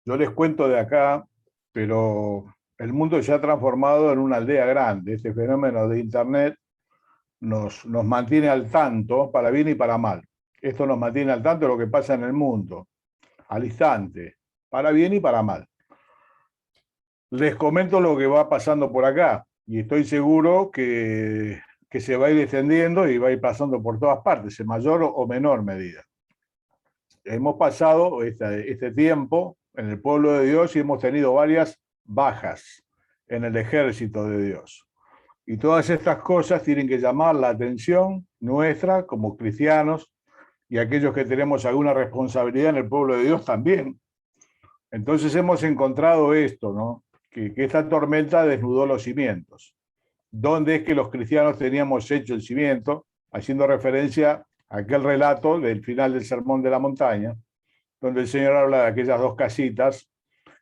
Yo les cuento de acá, pero el mundo se ha transformado en una aldea grande. Este fenómeno de Internet nos mantiene al tanto, para bien y para mal. Esto nos mantiene al tanto de lo que pasa en el mundo, al instante, para bien y para mal. Les comento lo que va pasando por acá y estoy seguro que se va a ir extendiendo y va a ir pasando por todas partes, en mayor o menor medida. Hemos pasado este tiempo en el pueblo de Dios y hemos tenido varias bajas en el ejército de Dios. Y todas estas cosas tienen que llamar la atención nuestra como cristianos y aquellos que tenemos alguna responsabilidad en el pueblo de Dios también. Entonces hemos encontrado esto, ¿no? Que esta tormenta desnudó los cimientos. ¿Dónde es que los cristianos teníamos hecho el cimiento? Haciendo referencia a aquel relato del final del Sermón de la Montaña, donde el Señor habla de aquellas dos casitas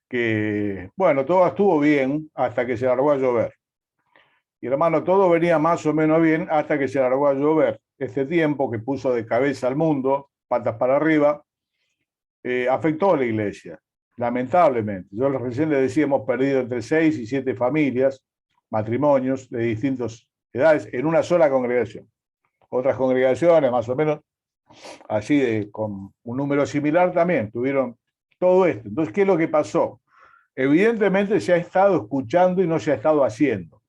que, bueno, todo estuvo bien hasta que se largó a llover. Y hermano, todo venía más o menos bien hasta que se largó a llover. Este tiempo que puso de cabeza al mundo, patas para arriba, afectó a la iglesia, lamentablemente. Yo recién les decía, hemos perdido entre 6 y 7 familias, matrimonios de distintas edades, en una sola congregación. Otras congregaciones, más o menos, así con un número similar también, tuvieron todo esto. Entonces, ¿qué es lo que pasó? Evidentemente se ha estado escuchando y no se ha estado haciendo.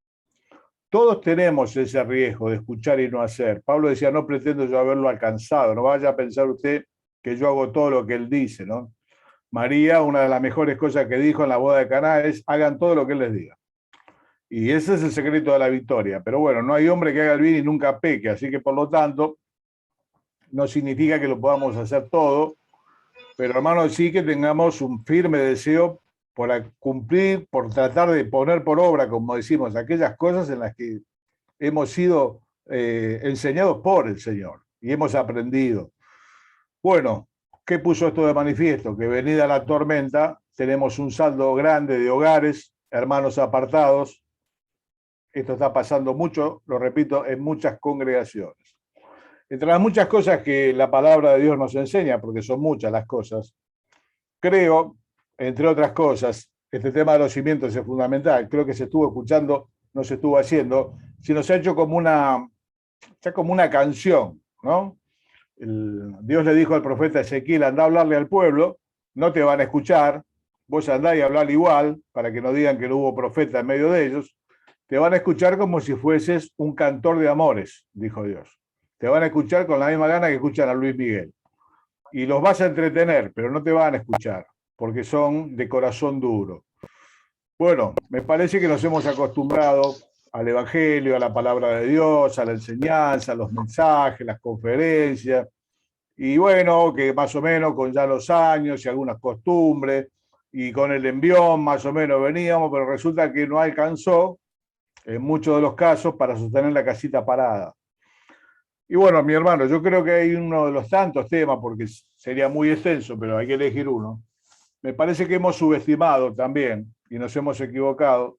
Todos tenemos ese riesgo de escuchar y no hacer. Pablo decía, no pretendo yo haberlo alcanzado, no vaya a pensar usted que yo hago todo lo que él dice, ¿no? María, una de las mejores cosas que dijo en la boda de Caná es, hagan todo lo que él les diga. Y ese es el secreto de la victoria. Pero bueno, no hay hombre que haga el bien y nunca peque, así que por lo tanto, no significa que lo podamos hacer todo, pero hermano, sí que tengamos un firme deseo por cumplir, por tratar de poner por obra, como decimos, aquellas cosas en las que hemos sido enseñados por el Señor y hemos aprendido. Bueno, ¿qué puso esto de manifiesto? Que venida la tormenta, tenemos un saldo grande de hogares, hermanos apartados. Esto está pasando mucho, lo repito, en muchas congregaciones. Entre las muchas cosas que la palabra de Dios nos enseña, porque son muchas las cosas, creo, entre otras cosas, este tema de los cimientos es fundamental. Creo que se estuvo escuchando, no se estuvo haciendo, sino se ha hecho como una canción, ¿no? Dios le dijo al profeta Ezequiel, anda a hablarle al pueblo, no te van a escuchar, vos andá y hablá igual, para que no digan que no hubo profeta en medio de ellos, te van a escuchar como si fueses un cantor de amores, dijo Dios. Te van a escuchar con la misma gana que escuchan a Luis Miguel. Y los vas a entretener, pero no te van a escuchar, porque son de corazón duro. Bueno, me parece que nos hemos acostumbrado al Evangelio, a la palabra de Dios, a la enseñanza, a los mensajes, las conferencias, y bueno, que más o menos con ya los años y algunas costumbres, y con el envión más o menos veníamos, pero resulta que no alcanzó, en muchos de los casos, para sostener la casita parada. Y bueno, mi hermano, yo creo que hay uno de los tantos temas, porque sería muy extenso, pero hay que elegir uno. Me parece que hemos subestimado también, y nos hemos equivocado,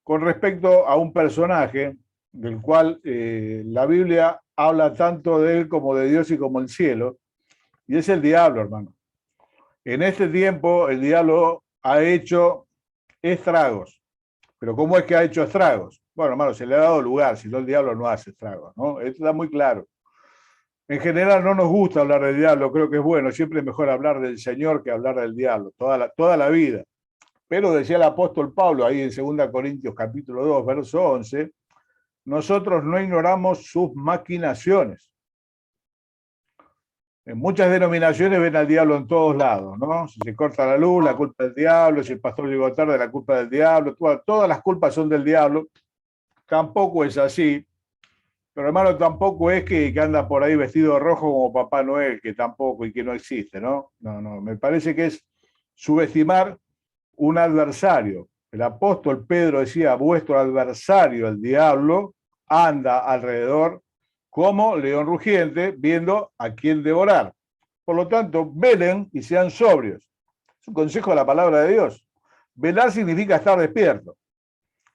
con respecto a un personaje del cual la Biblia habla tanto de él como de Dios y como el cielo, y es el diablo, hermano. En este tiempo el diablo ha hecho estragos. Pero ¿cómo es que ha hecho estragos? Bueno, hermano, se le ha dado lugar, si no el diablo no hace estragos, ¿no? Esto está muy claro. En general no nos gusta hablar del diablo, creo que es bueno, siempre es mejor hablar del Señor que hablar del diablo, toda la vida. Pero decía el apóstol Pablo ahí en 2 Corintios capítulo 2, verso 11, nosotros no ignoramos sus maquinaciones. En muchas denominaciones ven al diablo en todos lados, ¿no? Si se corta la luz, la culpa del diablo, si el pastor llegó tarde, la culpa del diablo, todas las culpas son del diablo. Tampoco es así, pero hermano, tampoco es que anda por ahí vestido de rojo como Papá Noel, que tampoco y que no existe, ¿no? No, me parece que es subestimar un adversario. El apóstol Pedro decía, vuestro adversario, el diablo, anda alrededor como león rugiente, viendo a quién devorar. Por lo tanto, velen y sean sobrios. Es un consejo de la palabra de Dios. Velar significa estar despierto.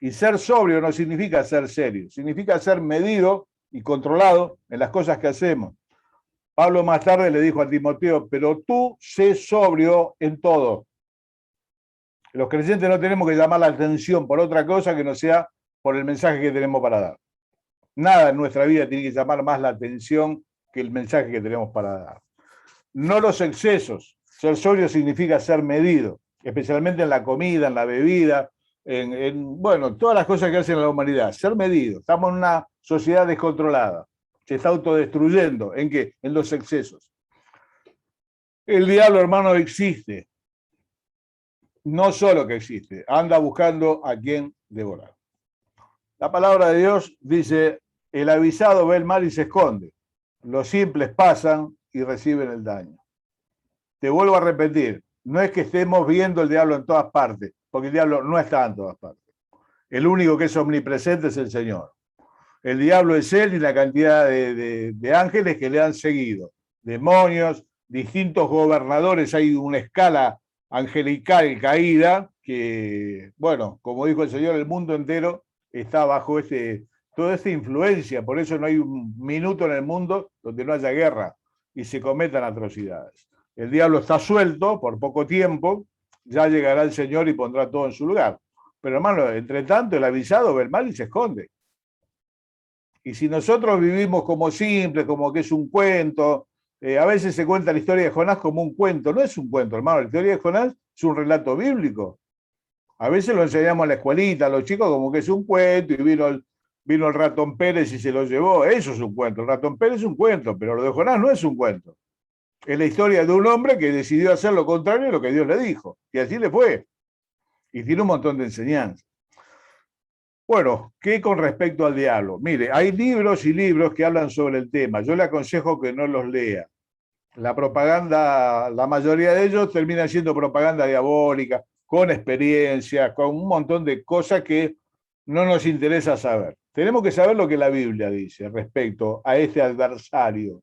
Y ser sobrio no significa ser serio, significa ser medido y controlado en las cosas que hacemos. Pablo más tarde le dijo a Timoteo, pero tú sé sobrio en todo. Los creyentes no tenemos que llamar la atención por otra cosa que no sea por el mensaje que tenemos para dar. Nada en nuestra vida tiene que llamar más la atención que el mensaje que tenemos para dar. No los excesos. Ser sobrio significa ser medido, especialmente en la comida, en la bebida, bueno, todas las cosas que hacen la humanidad. Ser medido. Estamos en una sociedad descontrolada. Se está autodestruyendo. ¿En qué? En los excesos. El diablo, hermano, existe. No solo que existe, anda buscando a quien devorar. La palabra de Dios dice, el avisado ve el mal y se esconde. Los simples pasan y reciben el daño. Te vuelvo a repetir, no es que estemos viendo el diablo en todas partes, porque el diablo no está en todas partes. El único que es omnipresente es el Señor. El diablo es él y la cantidad de ángeles que le han seguido. Demonios, distintos gobernadores, hay una escala angelical caída que, bueno, como dijo el Señor, el mundo entero está bajo toda esta influencia. Por eso no hay un minuto en el mundo donde no haya guerra y se cometan atrocidades. El diablo está suelto por poco tiempo, ya llegará el Señor y pondrá todo en su lugar. Pero hermano, entre tanto el avisado ve el mal y se esconde. Y si nosotros vivimos como simples, como que es un cuento, a veces se cuenta la historia de Jonás como un cuento. No es un cuento, hermano. La historia de Jonás es un relato bíblico. A veces lo enseñamos en la escuelita a los chicos como que es un cuento y vino el ratón Pérez y se lo llevó. Eso es un cuento. El ratón Pérez es un cuento, pero lo de Jonás no es un cuento. Es la historia de un hombre que decidió hacer lo contrario de lo que Dios le dijo. Y así le fue. Y tiene un montón de enseñanzas. Bueno, ¿qué con respecto al diablo? Mire, hay libros y libros que hablan sobre el tema. Yo le aconsejo que no los lea. La propaganda, la mayoría de ellos termina siendo propaganda diabólica, con experiencia, con un montón de cosas que no nos interesa saber. Tenemos que saber lo que la Biblia dice respecto a este adversario,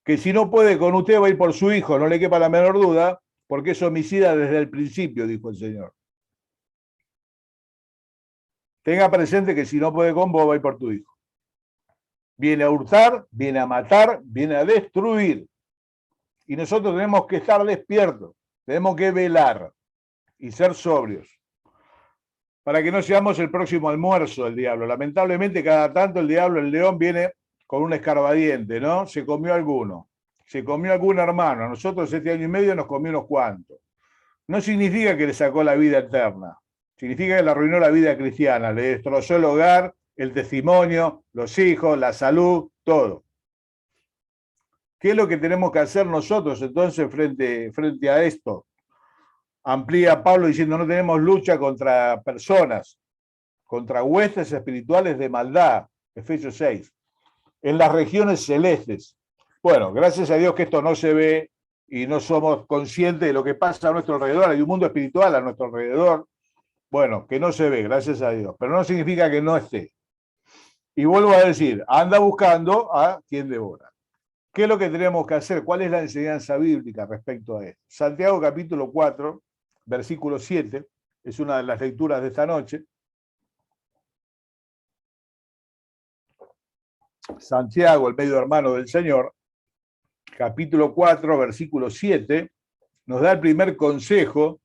que si no puede con usted va a ir por su hijo, no le quepa la menor duda, porque es homicida desde el principio, dijo el Señor. Tenga presente que si no puede con vos, va a ir por tu hijo. Viene a hurtar, viene a matar, viene a destruir. Y nosotros tenemos que estar despiertos, tenemos que velar y ser sobrios, para que no seamos el próximo almuerzo del diablo. Lamentablemente, cada tanto el diablo, el león, viene con un escarbadiente, ¿no? Se comió alguno, se comió algún hermano. A nosotros 7 años y medio nos comió unos cuantos. No significa que le sacó la vida eterna, significa que le arruinó la vida cristiana, le destrozó el hogar, el testimonio, los hijos, la salud, todo. ¿Qué es lo que tenemos que hacer nosotros entonces frente a esto? Amplía Pablo diciendo, no tenemos lucha contra personas, contra huestes espirituales de maldad, Efesios 6, en las regiones celestes. Bueno, gracias a Dios que esto no se ve y no somos conscientes de lo que pasa a nuestro alrededor. Hay un mundo espiritual a nuestro alrededor, bueno, que no se ve, gracias a Dios, pero no significa que no esté. Y vuelvo a decir, anda buscando a quien devora. ¿Qué es lo que tenemos que hacer? ¿Cuál es la enseñanza bíblica respecto a esto? Santiago capítulo 4, versículo 7, es una de las lecturas de esta noche. Santiago, el medio hermano del Señor, capítulo 4, versículo 7, nos da el primer consejo,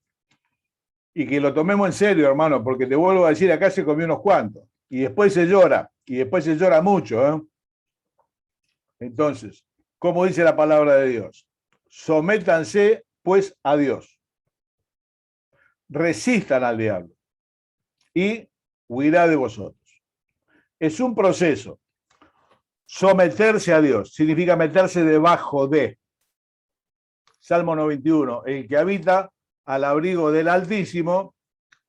y que lo tomemos en serio, hermano, porque te vuelvo a decir, acá se comió unos cuantos, y después se llora, y después se llora mucho, ¿eh? Entonces, ¿cómo dice la palabra de Dios? Sométanse, pues, a Dios. Resistan al diablo, y huirá de vosotros. Es un proceso. Someterse a Dios significa meterse debajo de. Salmo 91, el que habita al abrigo del Altísimo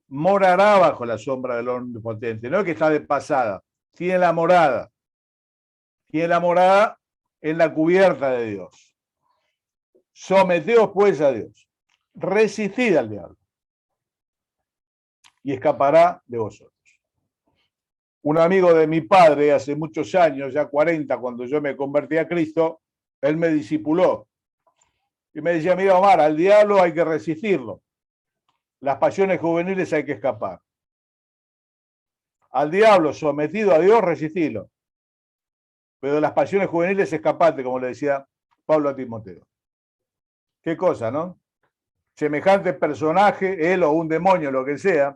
morará bajo la sombra del Omnipotente. No es que está de pasada, tiene la morada. Tiene la morada en la cubierta de Dios. Someteos pues a Dios. Resistid al diablo y escapará de vosotros. Un amigo de mi padre hace muchos años, ya 40, cuando yo me convertí a Cristo, él me discipuló. Y me decía, mira Omar, al diablo hay que resistirlo. Las pasiones juveniles hay que escapar. Al diablo sometido a Dios, resistirlo. Pero de las pasiones juveniles escapate, como le decía Pablo a Timoteo. Qué cosa, ¿no? semejante personaje, él o un demonio, lo que sea,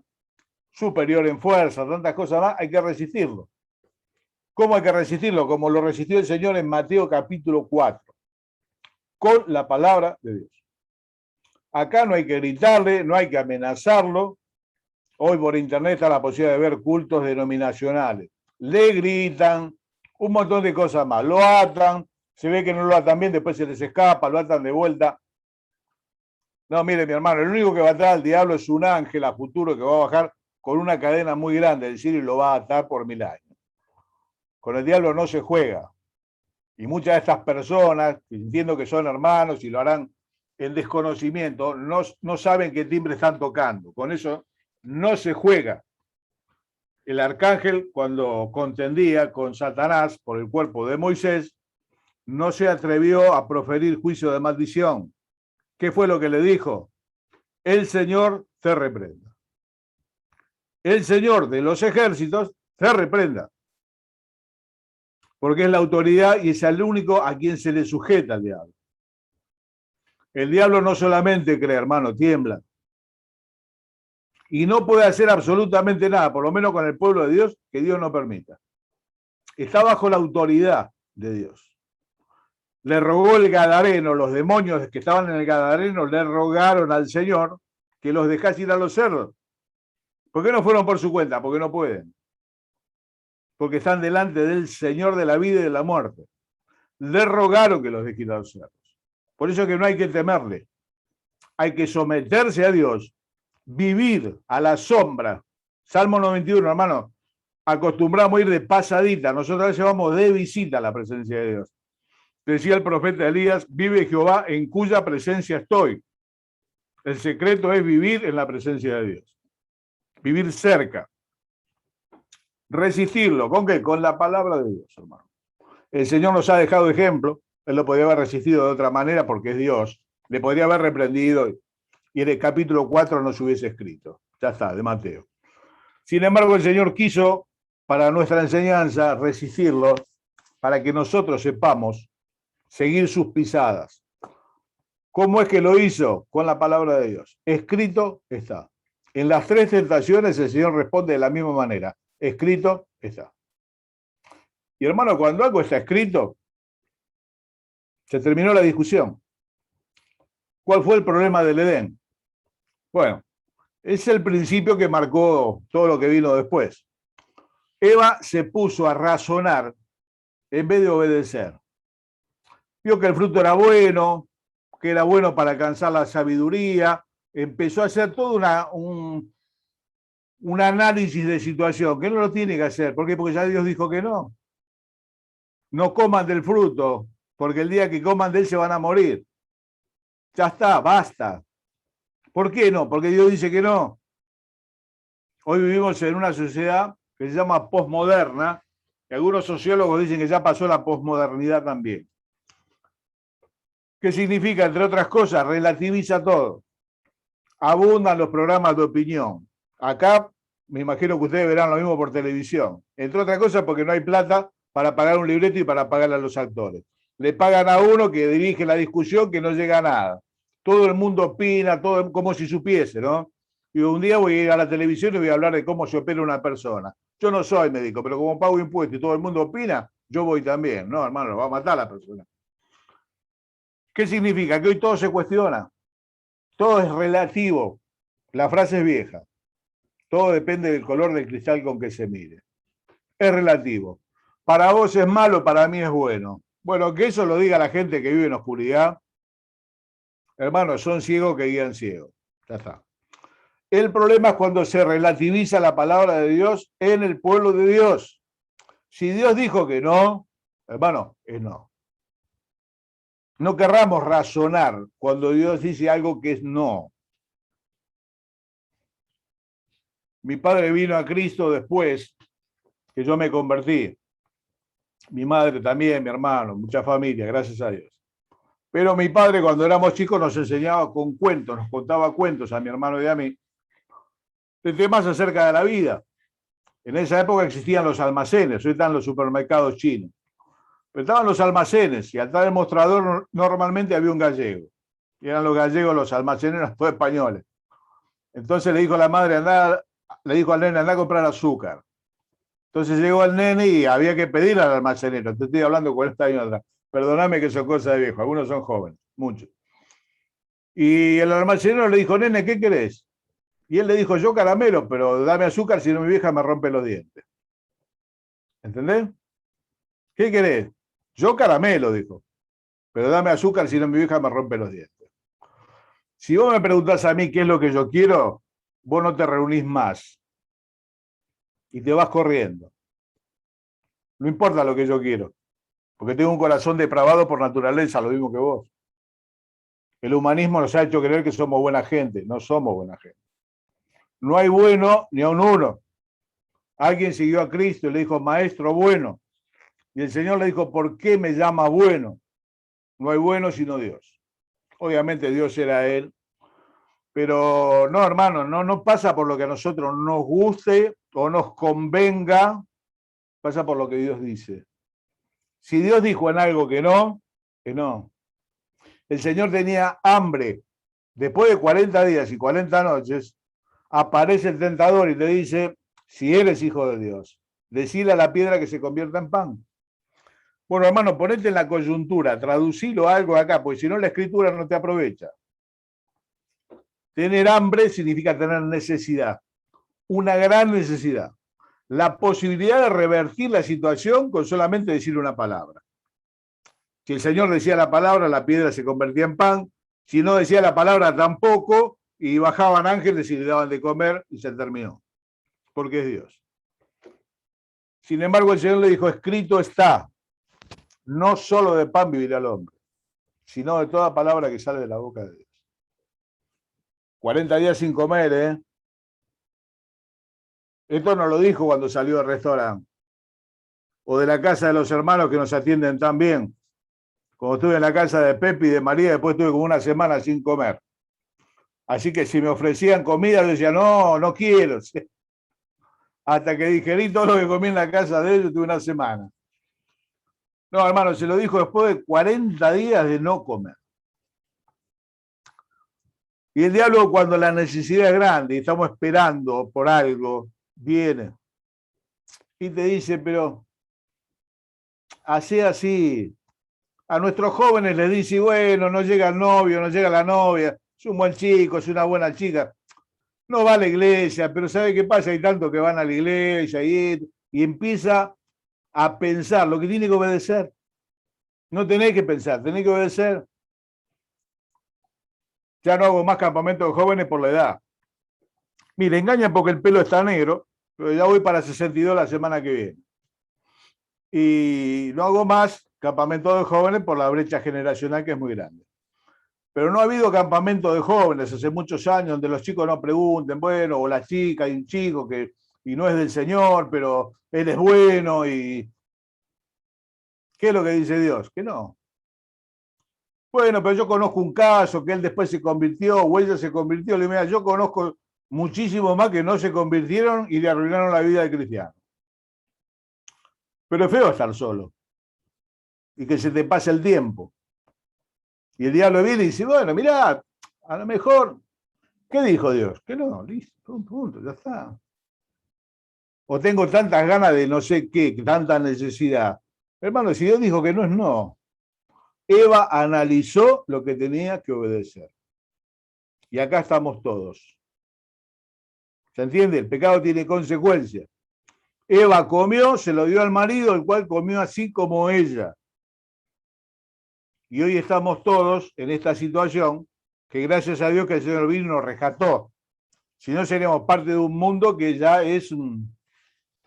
superior en fuerza, tantas cosas más, hay que resistirlo. ¿Cómo hay que resistirlo? Como lo resistió el Señor en Mateo capítulo 4, con la palabra de Dios. Acá no hay que gritarle, no hay que amenazarlo. Hoy por internet está la posibilidad de ver cultos denominacionales. Le gritan, un montón de cosas más. Lo atan, se ve que no lo atan bien, después se les escapa, lo atan de vuelta. No, mire, mi hermano, el único que va a atar al diablo es un ángel a futuro que va a bajar con una cadena muy grande del cielo y lo va a atar por 1000 años. Con el diablo no se juega. Y muchas de estas personas, entiendo que son hermanos y lo harán en desconocimiento, no saben qué timbre están tocando. Con eso no se juega. El arcángel, cuando contendía con Satanás por el cuerpo de Moisés, no se atrevió a proferir juicio de maldición. ¿Qué fue lo que le dijo? El Señor te reprenda. El Señor de los ejércitos te reprenda. Porque es la autoridad y es el único a quien se le sujeta al diablo. El diablo no solamente cree, hermano, tiembla. Y no puede hacer absolutamente nada, por lo menos con el pueblo de Dios, que Dios no permita. Está bajo la autoridad de Dios. Le rogó el Gadareno, los demonios que estaban en el Gadareno le rogaron al Señor que los dejase ir a los cerdos. ¿Por qué no fueron por su cuenta? Porque no pueden. Porque están delante del Señor de la vida y de la muerte. Le rogaron que los deje ir a los cerdos. Por eso es que no hay que temerle. Hay que someterse a Dios, vivir a la sombra. Salmo 91, hermano, acostumbramos a ir de pasadita. Nosotros llevamos de visita a la presencia de Dios. Decía el profeta Elías, vive Jehová en cuya presencia estoy. El secreto es vivir en la presencia de Dios. Vivir cerca. Resistirlo. ¿Con qué? Con la palabra de Dios, hermano. El Señor nos ha dejado ejemplo. Él lo podría haber resistido de otra manera porque es Dios. Le podría haber reprendido y en el capítulo 4 no se hubiese escrito. Ya está, de Mateo. Sin embargo, el Señor quiso, para nuestra enseñanza, resistirlo, para que nosotros sepamos seguir sus pisadas. ¿Cómo es que lo hizo? Con la palabra de Dios. Escrito está. En las 3 tentaciones el Señor responde de la misma manera. Escrito está. Y hermano, cuando algo está escrito, se terminó la discusión. ¿Cuál fue el problema del Edén? Bueno, es el principio que marcó todo lo que vino después. Eva se puso a razonar en vez de obedecer. Vio que el fruto era bueno, que era bueno para alcanzar la sabiduría, empezó a hacer todo un análisis de situación, que no lo tiene que hacer. ¿Por qué? Porque ya Dios dijo que no. No coman del fruto, porque el día que coman de él se van a morir. Ya está, basta. ¿Por qué no? Porque Dios dice que no. Hoy vivimos en una sociedad que se llama posmoderna, y algunos sociólogos dicen que ya pasó la posmodernidad también. ¿Qué significa? Entre otras cosas, relativiza todo. Abundan los programas de opinión. Acá me imagino que ustedes verán lo mismo por televisión. Entre otras cosas porque no hay plata para pagar un libreto y para pagarle a los actores. Le pagan a uno que dirige la discusión que no llega a nada. Todo el mundo opina, todo como si supiese, ¿no? Y un día voy a ir a la televisión y voy a hablar de cómo se opera una persona. Yo no soy médico, pero como pago impuestos y todo el mundo opina, yo voy también. No, hermano, va a matar a la persona. ¿Qué significa? Que hoy todo se cuestiona. Todo es relativo. La frase es vieja. Todo depende del color del cristal con que se mire. Es relativo. Para vos es malo, para mí es bueno. Bueno, que eso lo diga la gente que vive en oscuridad. Hermanos, son ciegos que guían ciegos. Ya está. El problema es cuando se relativiza la palabra de Dios en el pueblo de Dios. Si Dios dijo que no, hermano, es no. No querramos razonar cuando Dios dice algo que es no. Mi padre vino a Cristo después que yo me convertí. Mi madre también, mi hermano, mucha familia, gracias a Dios. Pero mi padre cuando éramos chicos nos enseñaba con cuentos, nos contaba cuentos a mi hermano y a mí, de temas acerca de la vida. En esa época existían los almacenes, hoy están los supermercados chinos. Pero estaban los almacenes y atrás del mostrador normalmente había un gallego. y eran los gallegos, los almaceneros, todos españoles. Entonces le dijo a la madre, le dijo al nene, anda a comprar azúcar. Entonces llegó el nene y había que pedirle al almacenero. Te estoy hablando 40 años atrás. Perdóname que son cosas de viejo, algunos son jóvenes, muchos. Y el almacenero le dijo, nene, ¿qué querés? Y él le dijo, yo caramelo, pero dame azúcar, si no mi vieja me rompe los dientes. ¿Entendés? ¿Qué querés? Yo caramelo, dijo, pero dame azúcar, si no mi vieja me rompe los dientes. Si vos me preguntás a mí qué es lo que yo quiero, vos no te reunís más y te vas corriendo. No importa lo que yo quiero, porque tengo un corazón depravado por naturaleza, lo mismo que vos. El humanismo nos ha hecho creer que somos buena gente. No somos buena gente. No hay bueno ni a un uno. Alguien siguió a Cristo y le dijo, maestro bueno. Y el Señor le dijo, ¿por qué me llama bueno? No hay bueno sino Dios. Obviamente Dios era Él. Pero no, hermano, no pasa por lo que a nosotros nos guste o nos convenga, pasa por lo que Dios dice. Si Dios dijo en algo que no, que no. El Señor tenía hambre. Después de 40 días y 40 noches, aparece el tentador y te dice, si eres hijo de Dios, decile a la piedra que se convierta en pan. Bueno, hermano, ponete en la coyuntura, traducilo algo acá, porque si no la escritura no te aprovecha. Tener hambre significa tener necesidad, una gran necesidad. La posibilidad de revertir la situación con solamente decir una palabra. Si el Señor decía la palabra, la piedra se convertía en pan. Si no decía la palabra, tampoco, y bajaban ángeles y le daban de comer y se terminó. Porque es Dios. Sin embargo, el Señor le dijo, escrito está, no solo de pan vivirá el hombre, sino de toda palabra que sale de la boca de Dios. 40 días sin comer, ¿eh? Esto no lo dijo cuando salió del restaurante. O de la casa de los hermanos que nos atienden tan bien. Como estuve en la casa de Pepe y de María, después estuve como una semana sin comer. Así que si me ofrecían comida, yo decía, no, no quiero. Hasta que digerí todo lo que comí en la casa de ellos, tuve una semana. No, hermano, se lo dijo después de 40 días de no comer. Y el diablo, cuando la necesidad es grande y estamos esperando por algo, viene y te dice, pero así. A nuestros jóvenes les dice, bueno, no llega el novio, no llega la novia, es un buen chico, es una buena chica. No va a la iglesia, pero ¿sabe qué pasa? Hay tantos que van a la iglesia y empieza a pensar lo que tiene que obedecer. No tenés que pensar, tenés que obedecer. Ya no hago más campamentos de jóvenes por la edad. Mire, engañan porque el pelo está negro, pero ya voy para 62 la semana que viene. Y no hago más campamentos de jóvenes por la brecha generacional que es muy grande. Pero no ha habido campamento de jóvenes hace muchos años donde los chicos no pregunten, bueno, o la chica, hay un chico que y no es del Señor, pero él es bueno y ¿qué es lo que dice Dios? Que no. Bueno, pero yo conozco un caso que él después se convirtió o ella se convirtió. Le digo, mira, yo conozco muchísimos más que no se convirtieron y le arruinaron la vida de cristiano. Pero es feo estar solo y que se te pase el tiempo. Y el diablo viene y dice, bueno, mirá, a lo mejor, ¿qué dijo Dios? Que no, listo, punto, ya está. O tengo tantas ganas de no sé qué, tanta necesidad. Hermano, si Dios dijo que no es no. Eva analizó lo que tenía que obedecer. Y acá estamos todos. ¿Se entiende? El pecado tiene consecuencias. Eva comió, se lo dio al marido, el cual comió así como ella. Y hoy estamos todos en esta situación que gracias a Dios que el Señor vino y nos rescató. Si no, seríamos parte de un mundo que ya es un...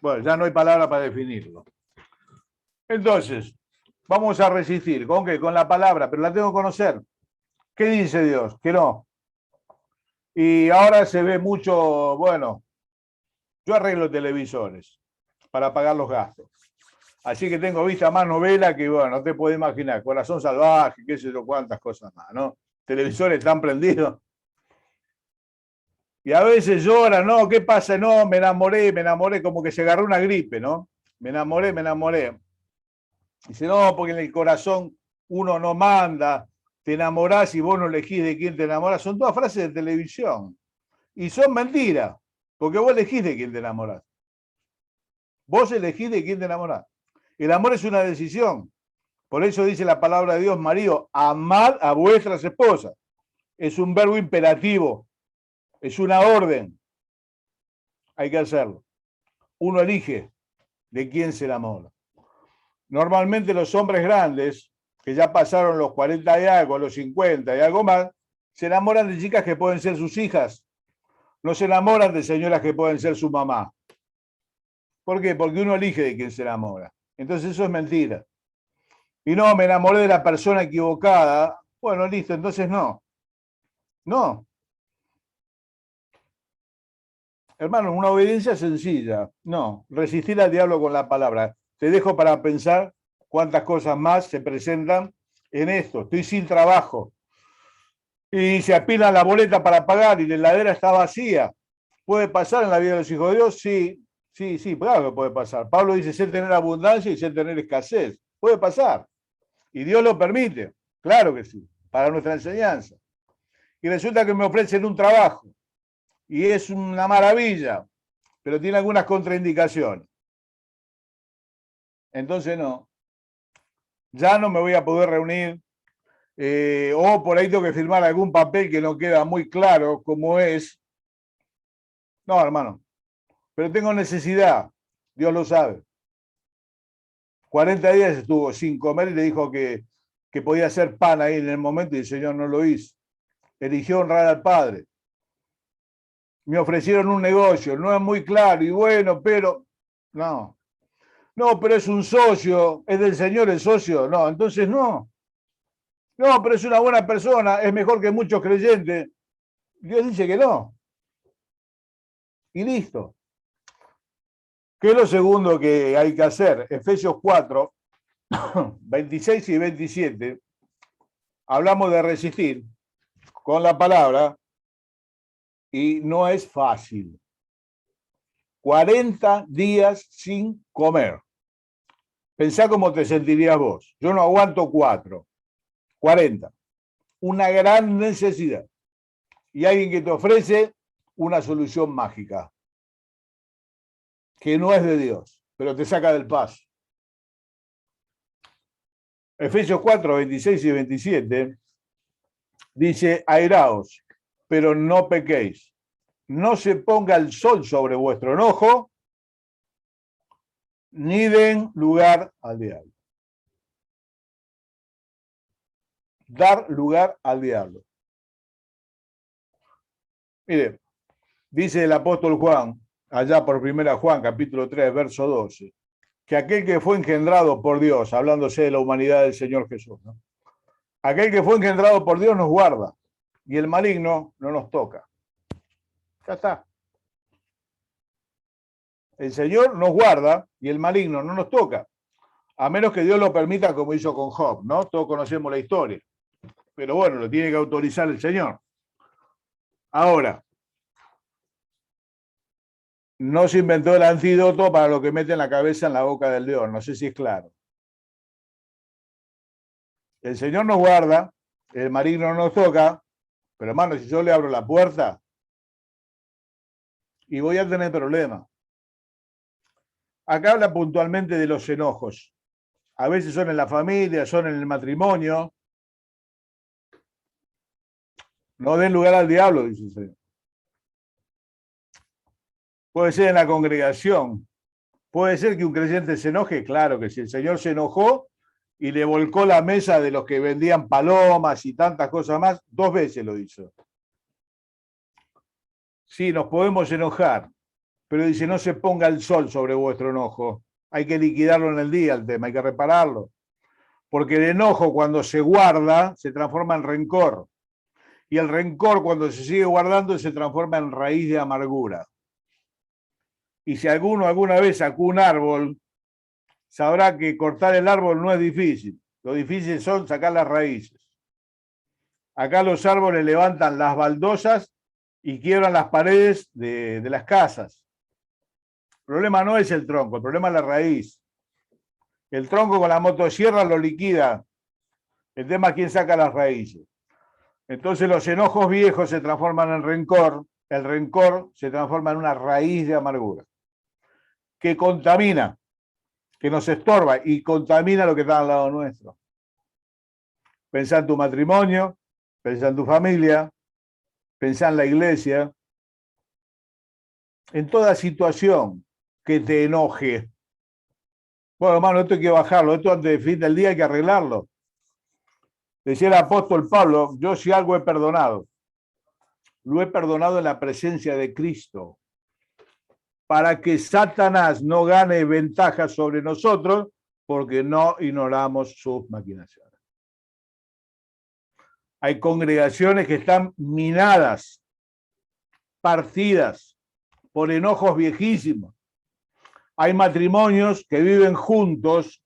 Bueno, ya no hay palabra para definirlo. Entonces, vamos a resistir. ¿Con qué? Con la palabra, pero la tengo que conocer. ¿Qué dice Dios? Que no. Y ahora se ve mucho, bueno, yo arreglo televisores para pagar los gastos. Así que tengo vista más novela que, bueno, no te puedes imaginar. Corazón salvaje, qué sé yo, cuántas cosas más, ¿no? Televisores están prendidos. Y a veces llora, ¿no? ¿Qué pasa? No, me enamoré, como que se agarró una gripe, ¿no? Me enamoré. Dice, no, porque en el corazón uno no manda. te enamorás y vos no elegís de quién te enamorás, son todas frases de televisión. Y son mentiras, porque vos elegís de quién te enamorás. Vos elegís de quién te enamorás. El amor es una decisión. Por eso dice la palabra de Dios, marido, amad a vuestras esposas. Es un verbo imperativo, es una orden. Hay que hacerlo. Uno elige de quién se enamora. Normalmente los hombres grandes, que ya pasaron los 40 y algo, los 50 y algo más, se enamoran de chicas que pueden ser sus hijas. No se enamoran de señoras que pueden ser su mamá. ¿Por qué? Porque uno elige de quién se enamora. Entonces eso es mentira. Y no, me enamoré de la persona equivocada. Bueno, listo, entonces no. No. Hermano, una obediencia sencilla. No, resistir al diablo con la palabra. Te dejo para pensar cuántas cosas más se presentan en esto. Estoy sin trabajo. Y se apilan la boleta para pagar y la heladera está vacía. ¿Puede pasar en la vida de los hijos de Dios? Sí, sí, sí, claro que puede pasar. Pablo dice sé tener abundancia y sé tener escasez. Puede pasar. Y Dios lo permite. Claro que sí, para nuestra enseñanza. Y resulta que me ofrecen un trabajo. Y es una maravilla, pero tiene algunas contraindicaciones. Entonces no. Ya no me voy a poder reunir. O por ahí tengo que firmar algún papel que no queda muy claro cómo es. No, hermano. Pero tengo necesidad. Dios lo sabe. 40 días estuvo sin comer y le dijo que podía hacer pan ahí en el momento y el Señor no lo hizo. Eligió honrar al Padre. Me ofrecieron un negocio, no es muy claro y bueno, pero no. No, pero es un socio, es del Señor el socio. No, entonces no. No, pero es una buena persona, es mejor que muchos creyentes. Dios dice que no. Y listo. ¿Qué es lo segundo que hay que hacer? Efesios 4, 26 y 27. Hablamos de resistir con la palabra y no es fácil. 40 días sin comer. Pensá cómo te sentirías vos. Yo no aguanto 4. 40. Una gran necesidad. Y alguien que te ofrece una solución mágica, que no es de Dios, pero te saca del paso. Efesios 4, 26 y 27 dice, airaos, pero no pequéis. No se ponga el sol sobre vuestro enojo, ni den lugar al diablo. Dar lugar al diablo. Mire, dice el apóstol Juan, allá por 1 Juan, capítulo 3, verso 12, que aquel que fue engendrado por Dios, hablándose de la humanidad del Señor Jesús, ¿no? Aquel que fue engendrado por Dios nos guarda y el maligno no nos toca. Ya está. El Señor nos guarda y el maligno no nos toca, a menos que Dios lo permita como hizo con Job, ¿no? Todos conocemos la historia. Pero bueno, lo tiene que autorizar el Señor. Ahora, no se inventó el antídoto para lo que mete en la cabeza en la boca del león, no sé si es claro. El Señor nos guarda, el maligno no nos toca, pero hermano, si yo le abro la puerta y voy a tener problemas. Acá habla puntualmente de los enojos. A veces son en la familia, son en el matrimonio. No den lugar al diablo, dice el Señor. Puede ser en la congregación. Puede ser que un creyente se enoje, claro que si el Señor se enojó y le volcó la mesa de los que vendían palomas y tantas cosas más, 2 veces lo hizo. Sí, nos podemos enojar, pero dice, no se ponga el sol sobre vuestro enojo. Hay que liquidarlo en el día, el tema, hay que repararlo. Porque el enojo cuando se guarda se transforma en rencor. Y el rencor cuando se sigue guardando se transforma en raíz de amargura. Y si alguno alguna vez sacó un árbol, sabrá que cortar el árbol no es difícil. Lo difícil son sacar las raíces. Acá los árboles levantan las baldosas y quiebran las paredes de las casas. El problema no es el tronco, el problema es la raíz. El tronco con la motosierra lo liquida, El tema es quién saca las raíces. Entonces los enojos viejos se transforman en rencor, el rencor se transforma en una raíz de amargura que contamina, que nos estorba y contamina lo que está al lado nuestro. Pensá en tu matrimonio, pensá en tu familia, pensá en la iglesia, en toda situación que te enoje. Bueno, hermano, esto hay que bajarlo, esto antes del fin del día hay que arreglarlo. Decía el apóstol Pablo, yo si algo he perdonado, lo he perdonado en la presencia de Cristo, para que Satanás no gane ventaja sobre nosotros, porque no ignoramos sus maquinaciones. Hay congregaciones que están minadas, partidas por enojos viejísimos. Hay matrimonios que viven juntos,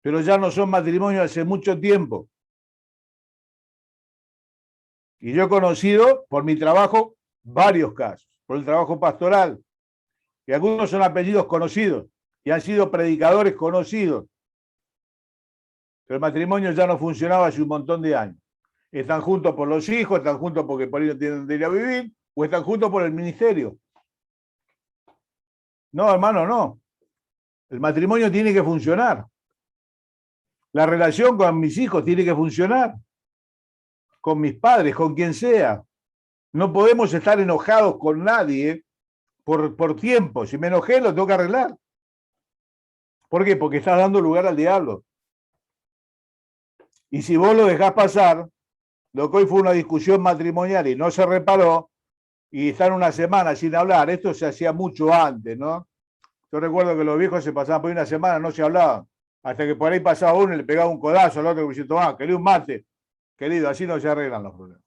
pero ya no son matrimonios hace mucho tiempo. Y yo he conocido, por mi trabajo, varios casos, por el trabajo pastoral. Y algunos son apellidos conocidos y han sido predicadores conocidos. Pero el matrimonio ya no funcionaba hace un montón de años. Están juntos por los hijos, están juntos porque por ellos tienen de ir a vivir, o están juntos por el ministerio. No, hermano, no. El matrimonio tiene que funcionar. La relación con mis hijos tiene que funcionar. Con mis padres, con quien sea. No podemos estar enojados con nadie por tiempo. Si me enojé, lo tengo que arreglar. ¿Por qué? Porque estás dando lugar al diablo. Y si vos lo dejás pasar, lo que hoy fue una discusión matrimonial y no se reparó, y están una semana sin hablar, esto se hacía mucho antes, ¿no? Yo recuerdo que los viejos se pasaban por una semana, no se hablaban, hasta que por ahí pasaba uno y le pegaba un codazo al otro que decía, tomá, querido un mate, querido, así no se arreglan los problemas.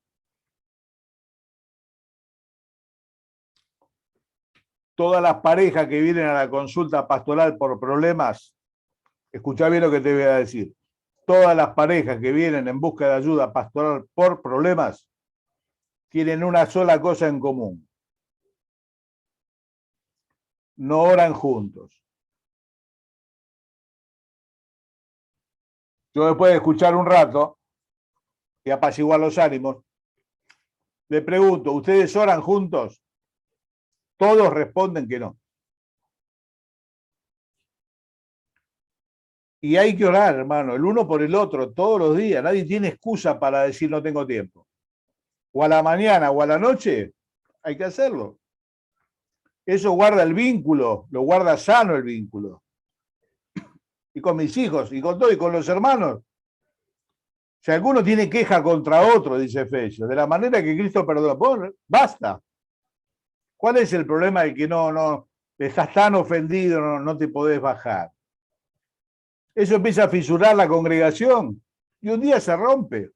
Todas las parejas que vienen a la consulta pastoral por problemas, escuchá bien lo que te voy a decir, todas las parejas que vienen en busca de ayuda pastoral por problemas tienen una sola cosa en común. No oran juntos. Yo después de escuchar un rato y apaciguar los ánimos, le pregunto, ¿ustedes oran juntos? Todos responden que no. Y hay que orar, hermano, el uno por el otro, todos los días. Nadie tiene excusa para decir no tengo tiempo. O a la mañana o a la noche, hay que hacerlo. Eso guarda el vínculo, lo guarda sano el vínculo. Y con mis hijos, y con todo, y con los hermanos. Si alguno tiene queja contra otro, dice Efesios, de la manera que Cristo perdonó, vos, basta. ¿Cuál es el problema de que no estás tan ofendido, no te podés bajar? Eso empieza a fisurar la congregación y un día se rompe.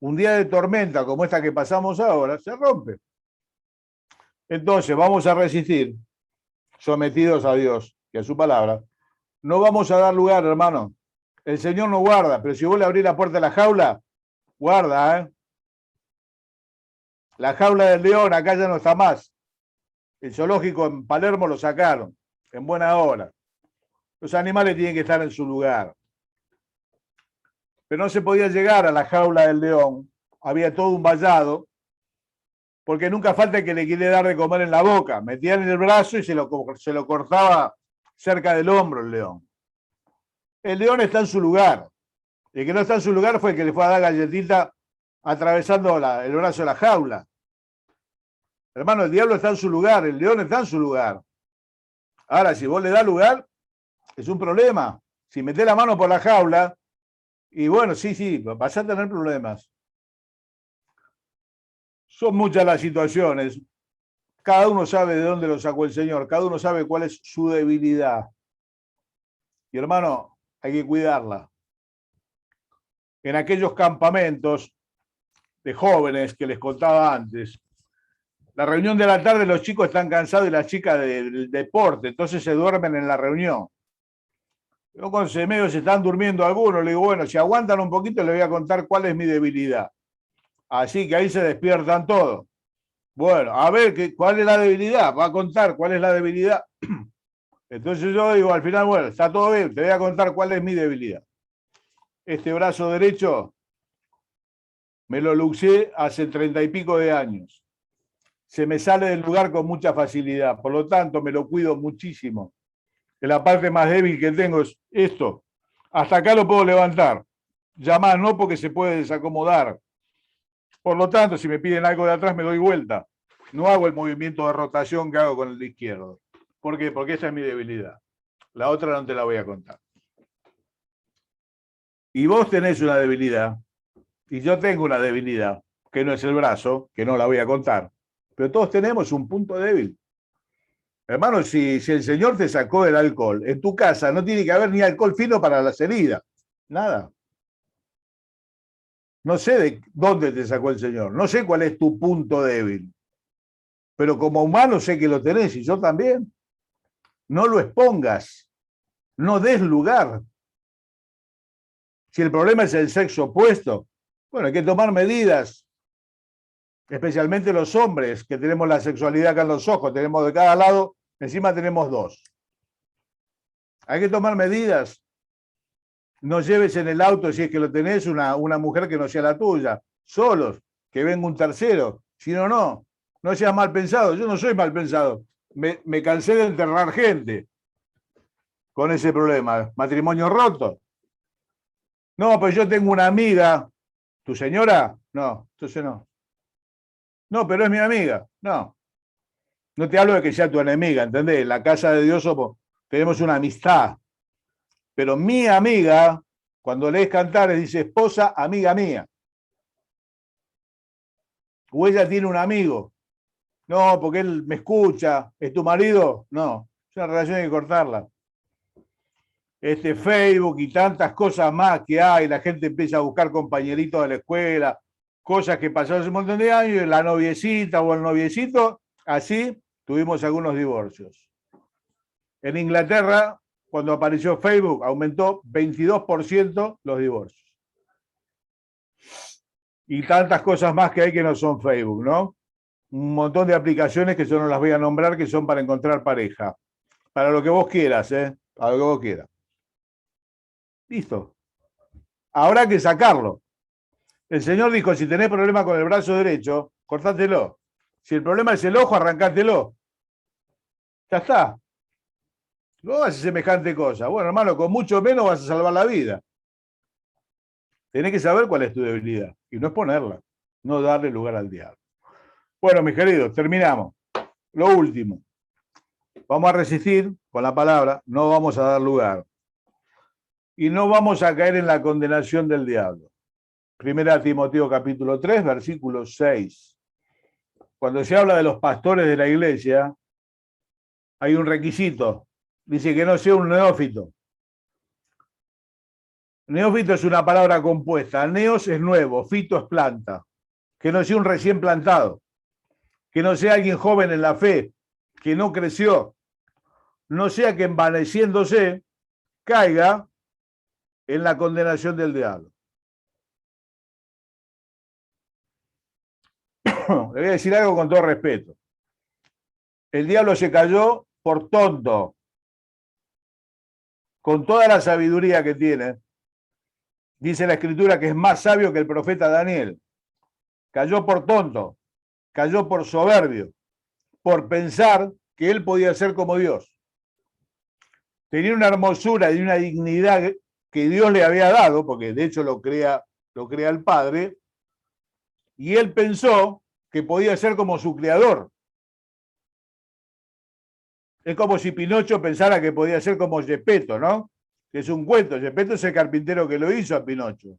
Un día de tormenta como esta que pasamos ahora, se rompe. Entonces vamos a resistir, sometidos a Dios y a su palabra. No vamos a dar lugar, hermano. El Señor no guarda, pero si vos le abrís la puerta de la jaula, guarda, ¿eh? La jaula del león acá ya no está más. El zoológico en Palermo lo sacaron, en buena hora. Los animales tienen que estar en su lugar. Pero no se podía llegar a la jaula del león. Había todo un vallado, porque nunca falta el que le quiere dar de comer en la boca. Metían en el brazo y se lo cortaba cerca del hombro el león. El león está en su lugar. El que no está en su lugar fue el que le fue a dar galletita atravesando el brazo de la jaula. Hermano, el diablo está en su lugar, el león está en su lugar. Ahora, si vos le das lugar, es un problema. Si metés la mano por la jaula, y bueno, sí, vas a tener problemas. Son muchas las situaciones. Cada uno sabe de dónde lo sacó el Señor, cada uno sabe cuál es su debilidad. Y hermano, hay que cuidarla. En aquellos campamentos de jóvenes que les contaba antes, la reunión de la tarde los chicos están cansados y las chicas del deporte, entonces se duermen en la reunión. Yo con medio se están durmiendo algunos, le digo, bueno, si aguantan un poquito les voy a contar cuál es mi debilidad. Así que ahí se despiertan todos. Bueno, a ver, ¿cuál es la debilidad? Va a contar cuál es la debilidad. Entonces yo digo, al final, bueno, está todo bien, te voy a contar cuál es mi debilidad. Este brazo derecho me lo luxé hace 30 y pico de años. Se me sale del lugar con mucha facilidad, por lo tanto me lo cuido muchísimo. La parte más débil que tengo es esto. Hasta acá lo puedo levantar. Ya más no, porque se puede desacomodar. Por lo tanto, si me piden algo de atrás, me doy vuelta. No hago el movimiento de rotación que hago con el de izquierdo. ¿Por qué? Porque esa es mi debilidad. La otra no te la voy a contar. Y vos tenés una debilidad, y yo tengo una debilidad, que no es el brazo, que no la voy a contar. Pero todos tenemos un punto débil. Hermano, si el Señor te sacó el alcohol, en tu casa no tiene que haber ni alcohol fino para las heridas. Nada. No sé de dónde te sacó el Señor. No sé cuál es tu punto débil. Pero como humano sé que lo tenés y yo también. No lo expongas. No des lugar. Si el problema es el sexo opuesto, bueno, hay que tomar medidas. Especialmente los hombres, que tenemos la sexualidad acá en los ojos, tenemos de cada lado, encima tenemos dos. Hay que tomar medidas. No lleves en el auto, si es que lo tenés, una mujer que no sea la tuya. Solos, que venga un tercero. Si no, no. No seas mal pensado. Yo no soy mal pensado. Me cansé de enterrar gente con ese problema. Matrimonio roto. No, pues yo tengo una amiga. ¿Tu señora? No, entonces no. No, pero es mi amiga. No. No te hablo de que sea tu enemiga, ¿entendés? En la casa de Dios tenemos una amistad. Pero mi amiga, cuando lees Cantares, dice esposa, amiga mía. O ella tiene un amigo. No, porque él me escucha. ¿Es tu marido? No. Es una relación, hay que cortarla. Facebook y tantas cosas más que hay, la gente empieza a buscar compañeritos de la escuela, cosas que pasaron hace un montón de años, y la noviecita o el noviecito, así tuvimos algunos divorcios. En Inglaterra, cuando apareció Facebook, aumentó 22% los divorcios. Y tantas cosas más que hay que no son Facebook, ¿no? Un montón de aplicaciones que yo no las voy a nombrar, que son para encontrar pareja. Para lo que vos quieras, ¿eh? Para lo que vos quieras. Listo. Habrá que sacarlo. El Señor dijo, si tenés problema con el brazo derecho, cortátelo. Si el problema es el ojo, arrancátelo. Ya está. No hagas semejante cosa. Bueno, hermano, con mucho menos vas a salvar la vida. Tenés que saber cuál es tu debilidad y no exponerla, no darle lugar al diablo. Bueno, mis queridos, terminamos. Lo último. Vamos a resistir con la palabra, no vamos a dar lugar. Y no vamos a caer en la condenación del diablo. Primera Timoteo capítulo 3, versículo 6. Cuando se habla de los pastores de la iglesia, hay un requisito. Dice que no sea un neófito. Neófito es una palabra compuesta. Neos es nuevo, fito es planta. Que no sea un recién plantado. Que no sea alguien joven en la fe, que no creció. No sea que envaneciéndose caiga en la condenación del diablo. Le voy a decir algo con todo respeto. El diablo se cayó por tonto. Con toda la sabiduría que tiene, dice la escritura que es más sabio que el profeta Daniel. Cayó por tonto, cayó por soberbio, por pensar que él podía ser como Dios. Tenía una hermosura y una dignidad que Dios le había dado, porque de hecho lo crea el Padre, y él pensó que podía ser como su creador. Es como si Pinocho pensara que podía ser como Geppetto, ¿no? Que es un cuento. Geppetto es el carpintero que lo hizo a Pinocho.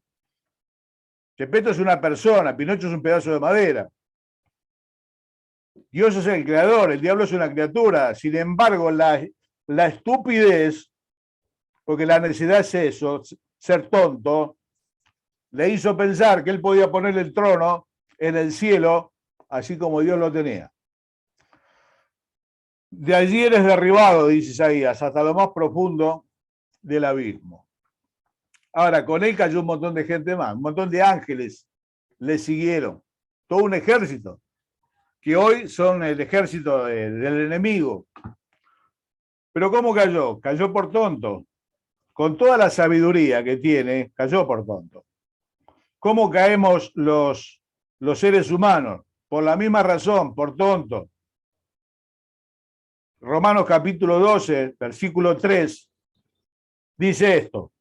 Geppetto es una persona, Pinocho es un pedazo de madera. Dios es el creador, el diablo es una criatura. Sin embargo, la estupidez, porque la necesidad es eso, ser tonto, le hizo pensar que él podía poner el trono en el cielo, así como Dios lo tenía. De allí eres derribado, dice Isaías, hasta lo más profundo del abismo. Ahora, con él cayó un montón de gente más, un montón de ángeles le siguieron, todo un ejército, que hoy son el ejército del enemigo. Pero ¿cómo cayó? Cayó por tonto. con toda la sabiduría que tiene, cayó por tonto. ¿Cómo caemos los seres humanos? Por la misma razón, por tonto. Romanos capítulo 12, versículo 3, dice esto: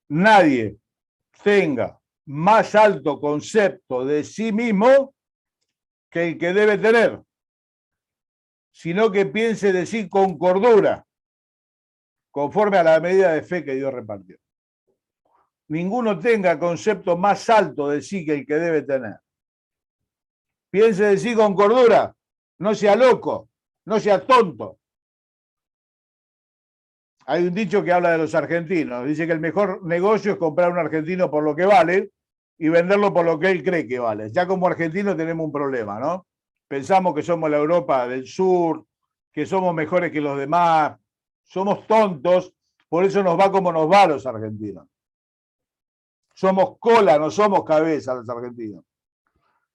nadie tenga más alto concepto de sí mismo que el que debe tener, sino que piense de sí con cordura, conforme a la medida de fe que Dios repartió. Ninguno tenga concepto más alto de sí que el que debe tener. Piense de sí con cordura, no sea loco, no sea tonto. Hay un dicho que habla de los argentinos, dice que el mejor negocio es comprar un argentino por lo que vale y venderlo por lo que él cree que vale. Ya como argentinos tenemos un problema, ¿no? Pensamos que somos la Europa del Sur, que somos mejores que los demás, somos tontos, por eso nos va como nos va a los argentinos. Somos cola, no somos cabeza los argentinos.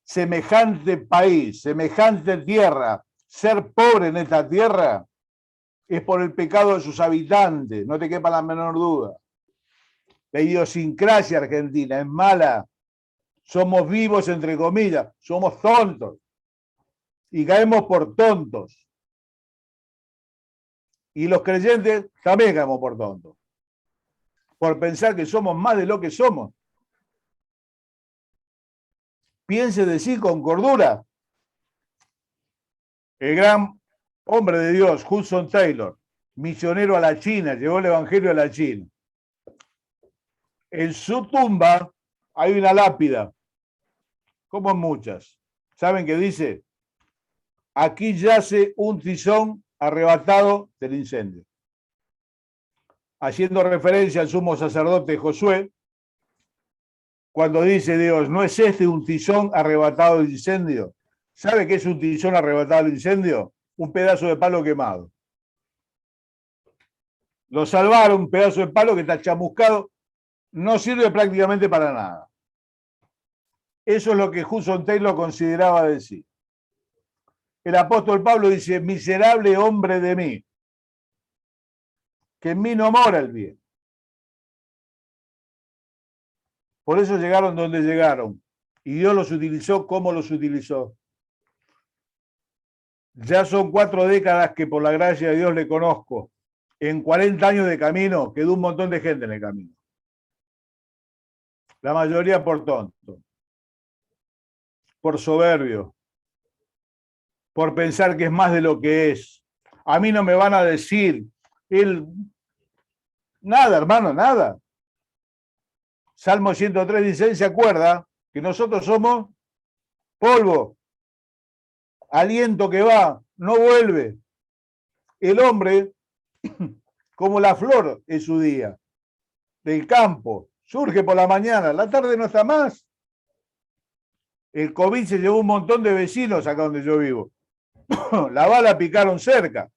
Semejante país, semejante tierra, ser pobre en esta tierra es por el pecado de sus habitantes, no te quepa la menor duda. La idiosincrasia argentina es mala, somos vivos entre comillas, somos tontos y caemos por tontos. Y los creyentes también caemos por tontos, por pensar que somos más de lo que somos. Piense de sí con cordura. El gran hombre de Dios, Hudson Taylor, misionero a la China, llevó el evangelio a la China. En su tumba hay una lápida, como en muchas. ¿Saben qué dice? Aquí yace un tizón arrebatado del incendio. Haciendo referencia al sumo sacerdote Josué, cuando dice Dios, ¿no es este un tizón arrebatado del incendio? ¿Sabe qué es un tizón arrebatado del incendio? Un pedazo de palo quemado. Lo salvaron, un pedazo de palo que está chamuscado, no sirve prácticamente para nada. Eso es lo que Hudson Taylor consideraba decir. El apóstol Pablo dice, miserable hombre de mí, que en mí no mora el bien. Por eso llegaron donde llegaron. Y Dios los utilizó como los utilizó. Ya son 4 décadas que por la gracia de Dios le conozco. En 40 años de camino quedó un montón de gente en el camino. La mayoría por tonto, por soberbio, por pensar que es más de lo que es. A mí no me van a decir, nada, hermano, nada. Salmo 103 dice, se acuerda que nosotros somos polvo, aliento que va, no vuelve. El hombre, como la flor es su día, del campo, surge por la mañana, la tarde no está más. El COVID se llevó un montón de vecinos acá donde yo vivo. La bala picaron cerca.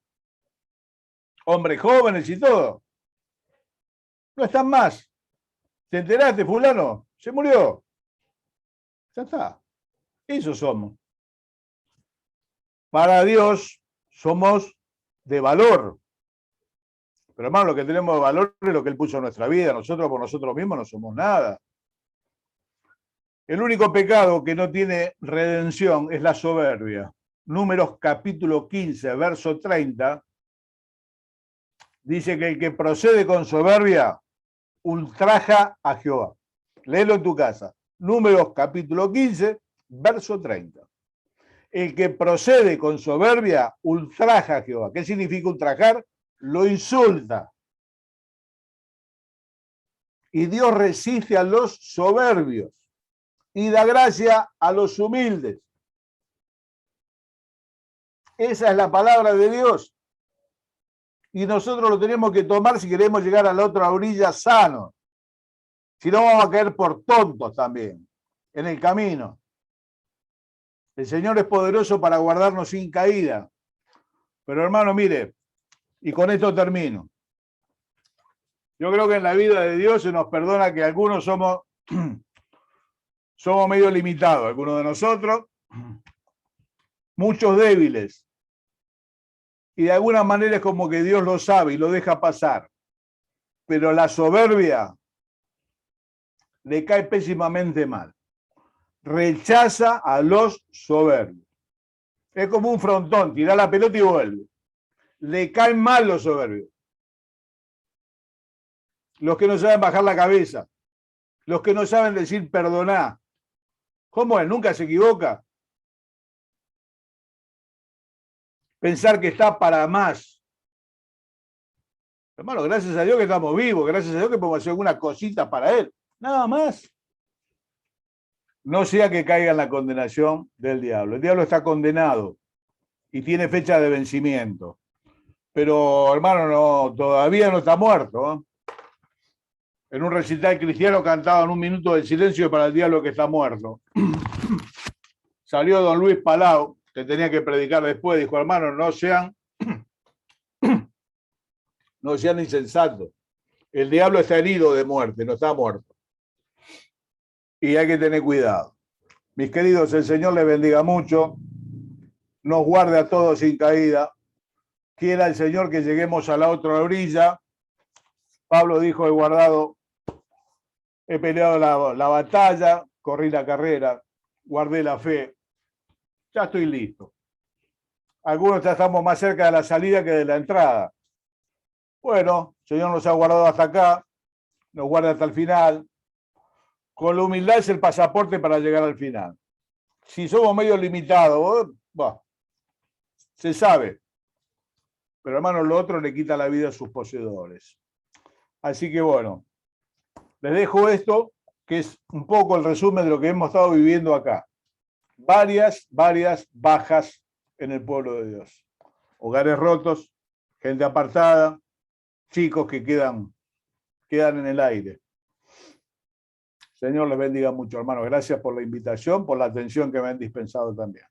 Hombres jóvenes y todo. No están más. ¿Te enteraste, fulano? Se murió. Ya está. Eso somos. Para Dios somos de valor. Pero hermano, lo que tenemos de valor es lo que Él puso en nuestra vida. Nosotros por nosotros mismos no somos nada. El único pecado que no tiene redención es la soberbia. Números capítulo 15, verso 30, dice que el que procede con soberbia ultraja a Jehová. Léelo en tu casa. Números capítulo 15, verso 30. El que procede con soberbia ultraja a Jehová. ¿Qué significa ultrajar? Lo insulta. Y Dios resiste a los soberbios y da gracia a los humildes. Esa es la palabra de Dios. Y nosotros lo tenemos que tomar si queremos llegar a la otra orilla sano. Si no, vamos a caer por tontos también en el camino. El Señor es poderoso para guardarnos sin caída. Pero hermano, mire, y con esto termino. Yo creo que en la vida de Dios se nos perdona que algunos somos medio limitados, algunos de nosotros, muchos débiles. Y de alguna manera es como que Dios lo sabe y lo deja pasar. pero la soberbia le cae pésimamente mal. Rechaza a los soberbios. Es como un frontón, tira la pelota y vuelve. Le caen mal los soberbios. Los que no saben bajar la cabeza. Los que no saben decir perdoná. ¿Cómo es? Nunca se equivoca. Pensar que está para más. Hermano, gracias a Dios que estamos vivos, gracias a Dios que podemos hacer alguna cosita para Él. Nada más. No sea que caiga en la condenación del diablo. El diablo está condenado y tiene fecha de vencimiento. Pero, hermano, no, todavía no está muerto. En un recital cristiano cantaban 1 minuto de silencio para el diablo que está muerto. Salió don Luis Palau, que tenía que predicar después, dijo, hermano, no sean insensatos. El diablo está herido de muerte, no está muerto. Y hay que tener cuidado. Mis queridos, el Señor les bendiga mucho, nos guarde a todos sin caída. Quiera el Señor que lleguemos a la otra orilla. Pablo dijo, he guardado, he peleado la batalla, corrí la carrera, guardé la fe. Ya estoy listo. Algunos ya estamos más cerca de la salida que de la entrada. Bueno, el Señor nos ha guardado hasta acá, nos guarda hasta el final. Con la humildad es el pasaporte para llegar al final. Si somos medio limitados, bah, se sabe. Pero hermano, lo otro le quita la vida a sus poseedores. Así que bueno, les dejo esto, que es un poco el resumen de lo que hemos estado viviendo acá. Varias bajas en el pueblo de Dios. Hogares rotos, gente apartada, chicos que quedan en el aire. Señor les bendiga mucho, hermanos. Gracias por la invitación, por la atención que me han dispensado también.